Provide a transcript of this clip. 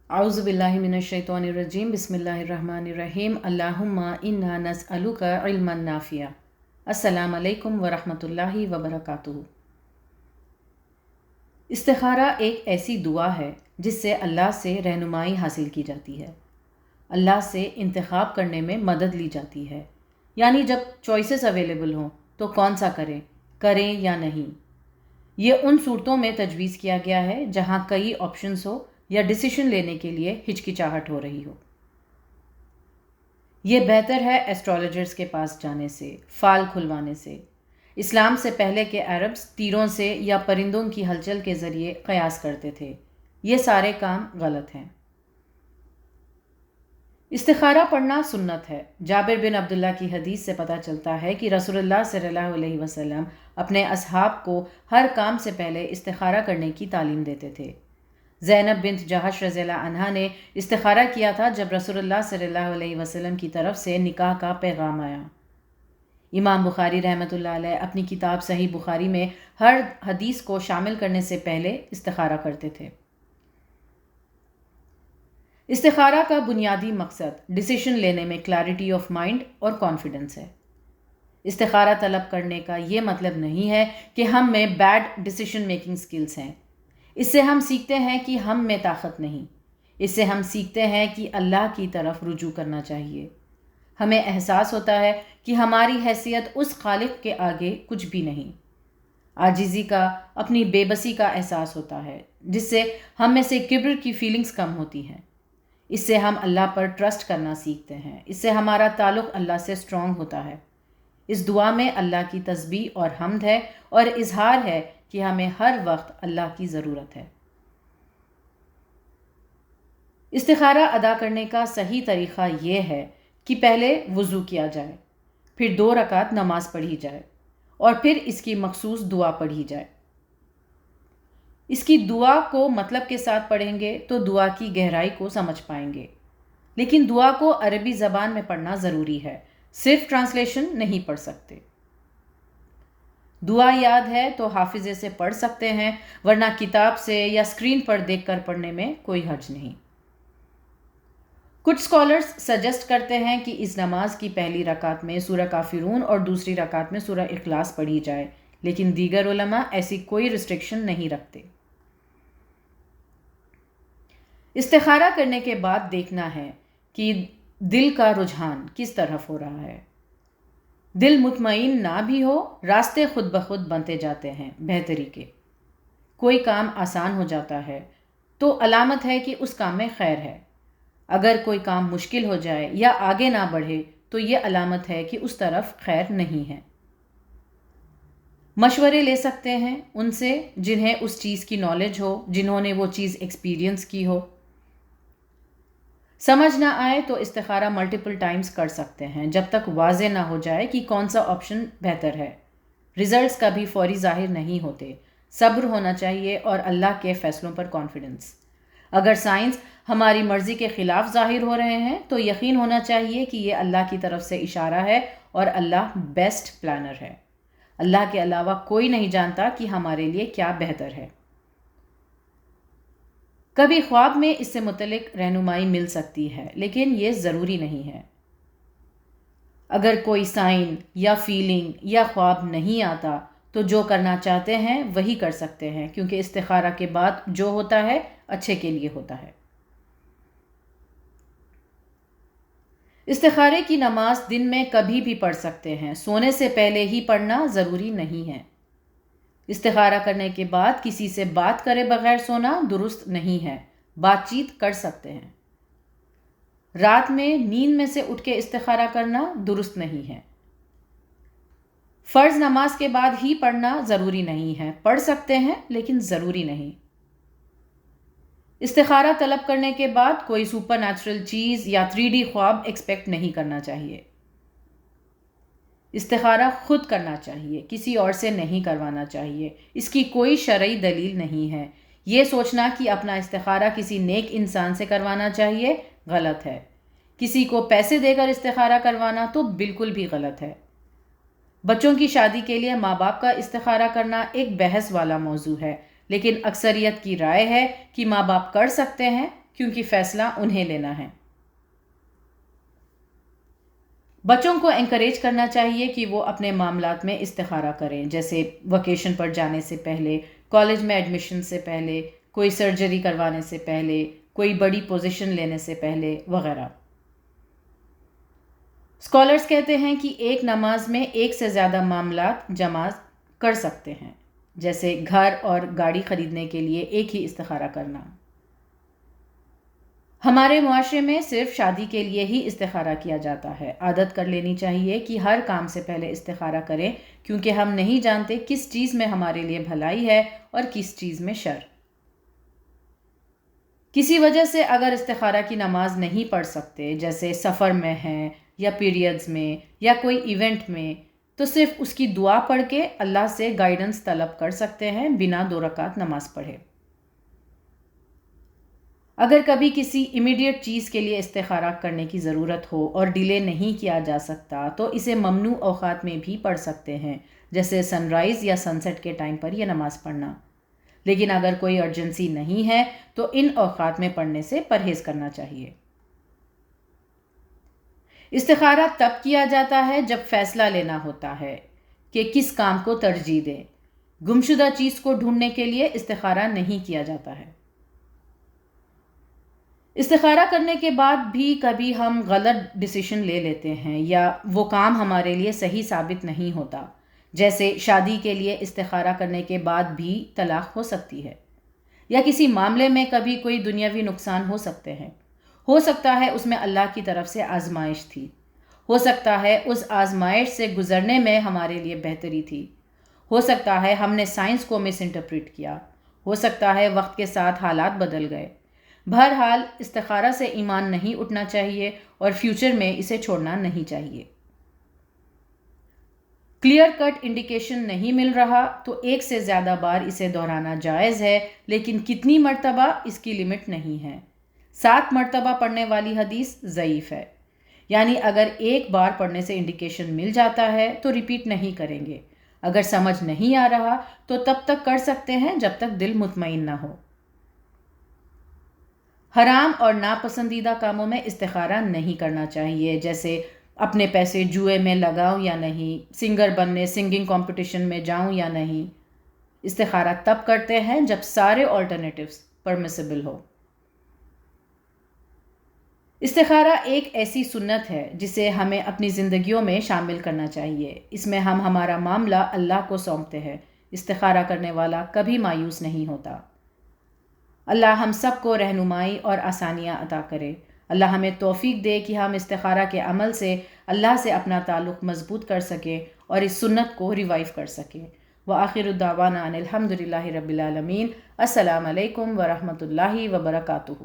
اعوذ باللہ من الشیطان الرجیم بسم اللہ الرحمن الرحیم اللہم انا نسألک علما نافعا۔ السلام علیکم ورحمۃ اللہ وبرکاتہ۔ استخارہ ایک ایسی دعا ہے جس سے اللہ سے رہنمائی حاصل کی جاتی ہے، اللہ سے انتخاب کرنے میں مدد لی جاتی ہے، یعنی جب چوائسز اویلیبل ہوں تو کون سا کریں یا نہیں۔ یہ ان صورتوں میں تجویز کیا گیا ہے جہاں کئی آپشنز ہو یا ڈیسیشن لینے کے لیے ہچکچاہٹ ہو رہی ہو۔ یہ بہتر ہے ایسٹرالوجرز کے پاس جانے سے، فال کھلوانے سے۔ اسلام سے پہلے کے عربز تیروں سے یا پرندوں کی ہلچل کے ذریعے قیاس کرتے تھے۔ یہ سارے کام غلط ہیں۔ استخارہ پڑھنا سنت ہے۔ جابر بن عبداللہ کی حدیث سے پتہ چلتا ہے کہ رسول اللہ صلی اللہ علیہ وسلم اپنے اصحاب کو ہر کام سے پہلے استخارہ کرنے کی تعلیم دیتے تھے۔ زینب بنت جہش رضی اللہ عنہا نے استخارہ کیا تھا جب رسول اللہ صلی اللہ علیہ وسلم کی طرف سے نکاح کا پیغام آیا۔ امام بخاری رحمۃ اللہ علیہ اپنی کتاب صحیح بخاری میں ہر حدیث کو شامل کرنے سے پہلے استخارہ کرتے تھے۔ استخارہ کا بنیادی مقصد ڈیسیشن لینے میں کلیئرٹی آف مائنڈ اور کانفیڈنس ہے۔ استخارہ طلب کرنے کا یہ مطلب نہیں ہے کہ ہم میں بیڈ ڈیسیشن میکنگ سکلز ہیں۔ اس سے ہم سیکھتے ہیں کہ ہم میں طاقت نہیں۔ اس سے ہم سیکھتے ہیں کہ اللہ کی طرف رجوع کرنا چاہیے۔ ہمیں احساس ہوتا ہے کہ ہماری حیثیت اس خالق کے آگے کچھ بھی نہیں۔ عاجزی کا، اپنی بے بسی کا احساس ہوتا ہے، جس سے ہم میں سے کبر کی فیلنگز کم ہوتی ہیں۔ اس سے ہم اللہ پر ٹرسٹ کرنا سیکھتے ہیں۔ اس سے ہمارا تعلق اللہ سے اسٹرانگ ہوتا ہے۔ اس دعا میں اللہ کی تسبیح اور حمد ہے اور اظہار ہے کہ ہمیں ہر وقت اللہ کی ضرورت ہے۔ استخارہ ادا کرنے کا صحیح طریقہ یہ ہے کہ پہلے وضو کیا جائے، پھر 2 رکعت نماز پڑھی جائے اور پھر اس کی مخصوص دعا پڑھی جائے۔ اس کی دعا کو مطلب کے ساتھ پڑھیں گے تو دعا کی گہرائی کو سمجھ پائیں گے، لیکن دعا کو عربی زبان میں پڑھنا ضروری ہے، صرف ٹرانسلیشن نہیں پڑھ سکتے۔ دعا یاد ہے تو حافظے سے پڑھ سکتے ہیں، ورنہ کتاب سے یا اسکرین پر دیکھ کر پڑھنے میں کوئی حرج نہیں۔ کچھ اسکالرز سجیسٹ کرتے ہیں کہ اس نماز کی پہلی رکعت میں سورہ کافرون اور دوسری رکعت میں سورہ اخلاص پڑھی جائے، لیکن دیگر علماء ایسی کوئی ریسٹرکشن نہیں رکھتے۔ استخارہ کرنے کے بعد دیکھنا ہے کہ دل کا رجحان کس طرف ہو رہا ہے۔ دل مطمئن نہ بھی ہو، راستے خود بخود بنتے جاتے ہیں بہتری کے۔ کوئی کام آسان ہو جاتا ہے تو علامت ہے کہ اس کام میں خیر ہے۔ اگر کوئی کام مشکل ہو جائے یا آگے نہ بڑھے تو یہ علامت ہے کہ اس طرف خیر نہیں ہے۔ مشورے لے سکتے ہیں ان سے جنہیں اس چیز کی نالج ہو، جنہوں نے وہ چیز ایکسپیرینس کی ہو۔ سمجھ نہ آئے تو استخارہ ملٹیپل ٹائمز کر سکتے ہیں جب تک واضح نہ ہو جائے کہ کون سا آپشن بہتر ہے۔ ریزلٹس کبھی فوری ظاہر نہیں ہوتے، صبر ہونا چاہیے اور اللہ کے فیصلوں پر کانفیڈنس۔ اگر سائنس ہماری مرضی کے خلاف ظاہر ہو رہے ہیں تو یقین ہونا چاہیے کہ یہ اللہ کی طرف سے اشارہ ہے اور اللہ بیسٹ پلانر ہے۔ اللہ کے علاوہ کوئی نہیں جانتا کہ ہمارے لیے کیا بہتر ہے۔ کبھی خواب میں اس سے متعلق رہنمائی مل سکتی ہے، لیکن یہ ضروری نہیں ہے۔ اگر کوئی سائن یا فیلنگ یا خواب نہیں آتا تو جو کرنا چاہتے ہیں وہی کر سکتے ہیں، کیونکہ استخارہ کے بعد جو ہوتا ہے اچھے کے لیے ہوتا ہے۔ استخارے کی نماز دن میں کبھی بھی پڑھ سکتے ہیں، سونے سے پہلے ہی پڑھنا ضروری نہیں ہے۔ استخارہ کرنے کے بعد کسی سے بات کرے بغیر سونا درست نہیں ہے، بات چیت کر سکتے ہیں۔ رات میں نیند میں سے اٹھ کے استخارہ کرنا درست نہیں ہے۔ فرض نماز کے بعد ہی پڑھنا ضروری نہیں ہے، پڑھ سکتے ہیں لیکن ضروری نہیں۔ استخارہ طلب کرنے کے بعد کوئی سپر نیچرل چیز یا 3D خواب ایکسپیکٹ نہیں کرنا چاہیے۔ استخارہ خود کرنا چاہیے، کسی اور سے نہیں کروانا چاہیے۔ اس کی کوئی شرعی دلیل نہیں ہے۔ یہ سوچنا کہ اپنا استخارہ کسی نیک انسان سے کروانا چاہیے غلط ہے۔ کسی کو پیسے دے کر استخارہ کروانا تو بالکل بھی غلط ہے۔ بچوں کی شادی کے لیے ماں باپ کا استخارہ کرنا ایک بحث والا موضوع ہے، لیکن اکثریت کی رائے ہے کہ ماں باپ کر سکتے ہیں کیونکہ فیصلہ انہیں لینا ہے۔ بچوں کو انکریج کرنا چاہیے کہ وہ اپنے معاملات میں استخارہ کریں، جیسے ویکیشن پر جانے سے پہلے، کالج میں ایڈمیشن سے پہلے، کوئی سرجری کروانے سے پہلے، کوئی بڑی پوزیشن لینے سے پہلے وغیرہ۔ اسکالرز کہتے ہیں کہ ایک نماز میں ایک سے زیادہ معاملات جمع کر سکتے ہیں، جیسے گھر اور گاڑی خریدنے کے لیے ایک ہی استخارہ کرنا۔ ہمارے معاشرے میں صرف شادی کے لیے ہی استخارہ کیا جاتا ہے۔ عادت کر لینی چاہیے کہ ہر کام سے پہلے استخارہ کریں، کیونکہ ہم نہیں جانتے کس چیز میں ہمارے لیے بھلائی ہے اور کس چیز میں شر۔ کسی وجہ سے اگر استخارہ کی نماز نہیں پڑھ سکتے، جیسے سفر میں ہیں یا پیریڈز میں یا کوئی ایونٹ میں، تو صرف اس کی دعا پڑھ کے اللہ سے گائیڈنس طلب کر سکتے ہیں بنا 2 رکعت نماز پڑھے۔ اگر کبھی کسی امیڈیٹ چیز کے لیے استخارہ کرنے کی ضرورت ہو اور ڈیلے نہیں کیا جا سکتا تو اسے ممنوع اوقات میں بھی پڑھ سکتے ہیں، جیسے سن رائز یا سن سیٹ کے ٹائم پر یہ نماز پڑھنا۔ لیکن اگر کوئی ایمرجنسی نہیں ہے تو ان اوقات میں پڑھنے سے پرہیز کرنا چاہیے۔ استخارہ تب کیا جاتا ہے جب فیصلہ لینا ہوتا ہے کہ کس کام کو ترجیح دیں۔ گمشدہ چیز کو ڈھونڈنے کے لیے استخارہ نہیں کیا جاتا ہے۔ استخارہ کرنے کے بعد بھی کبھی ہم غلط ڈیسیشن لے لیتے ہیں یا وہ کام ہمارے لیے صحیح ثابت نہیں ہوتا، جیسے شادی کے لیے استخارہ کرنے کے بعد بھی طلاق ہو سکتی ہے، یا کسی معاملے میں کبھی کوئی دنیاوی نقصان ہو سکتے ہیں۔ ہو سکتا ہے اس میں اللہ کی طرف سے آزمائش تھی، ہو سکتا ہے اس آزمائش سے گزرنے میں ہمارے لیے بہتری تھی، ہو سکتا ہے ہم نے سائنس کو مس انٹرپریٹ کیا، ہو سکتا ہے وقت کے ساتھ حالات بدل گئے۔ بہرحال استخارہ سے ایمان نہیں اٹھنا چاہیے اور فیوچر میں اسے چھوڑنا نہیں چاہیے۔ کلیئر کٹ انڈیکیشن نہیں مل رہا تو ایک سے زیادہ بار اسے دہرانا جائز ہے، لیکن کتنی مرتبہ اس کی لمٹ نہیں ہے۔ 7 مرتبہ پڑھنے والی حدیث ضعیف ہے، یعنی اگر ایک بار پڑھنے سے انڈیکیشن مل جاتا ہے تو ریپیٹ نہیں کریں گے۔ اگر سمجھ نہیں آ رہا تو تب تک کر سکتے ہیں جب تک دل مطمئن نہ ہو۔ حرام اور ناپسندیدہ کاموں میں استخارہ نہیں کرنا چاہیے، جیسے اپنے پیسے جوئے میں لگاؤں یا نہیں، سنگر بننے سنگنگ کمپٹیشن میں جاؤں یا نہیں۔ استخارہ تب کرتے ہیں جب سارے آلٹرنیٹیوز پرمیسیبل ہو۔ استخارہ ایک ایسی سنت ہے جسے ہمیں اپنی زندگیوں میں شامل کرنا چاہیے۔ اس میں ہم ہمارا معاملہ اللہ کو سونپتے ہیں۔ استخارہ کرنے والا کبھی مایوس نہیں ہوتا۔ اللہ ہم سب کو رہنمائی اور آسانیاں عطا کرے۔ اللہ ہمیں توفیق دے کہ ہم استخارہ کے عمل سے اللہ سے اپنا تعلق مضبوط کر سکیں اور اس سنت کو ریوائیو کر سکیں۔ وآخر الدعوانا ان الحمد للہ رب العالمین۔ السلام علیکم ورحمۃ اللہ وبرکاتہ۔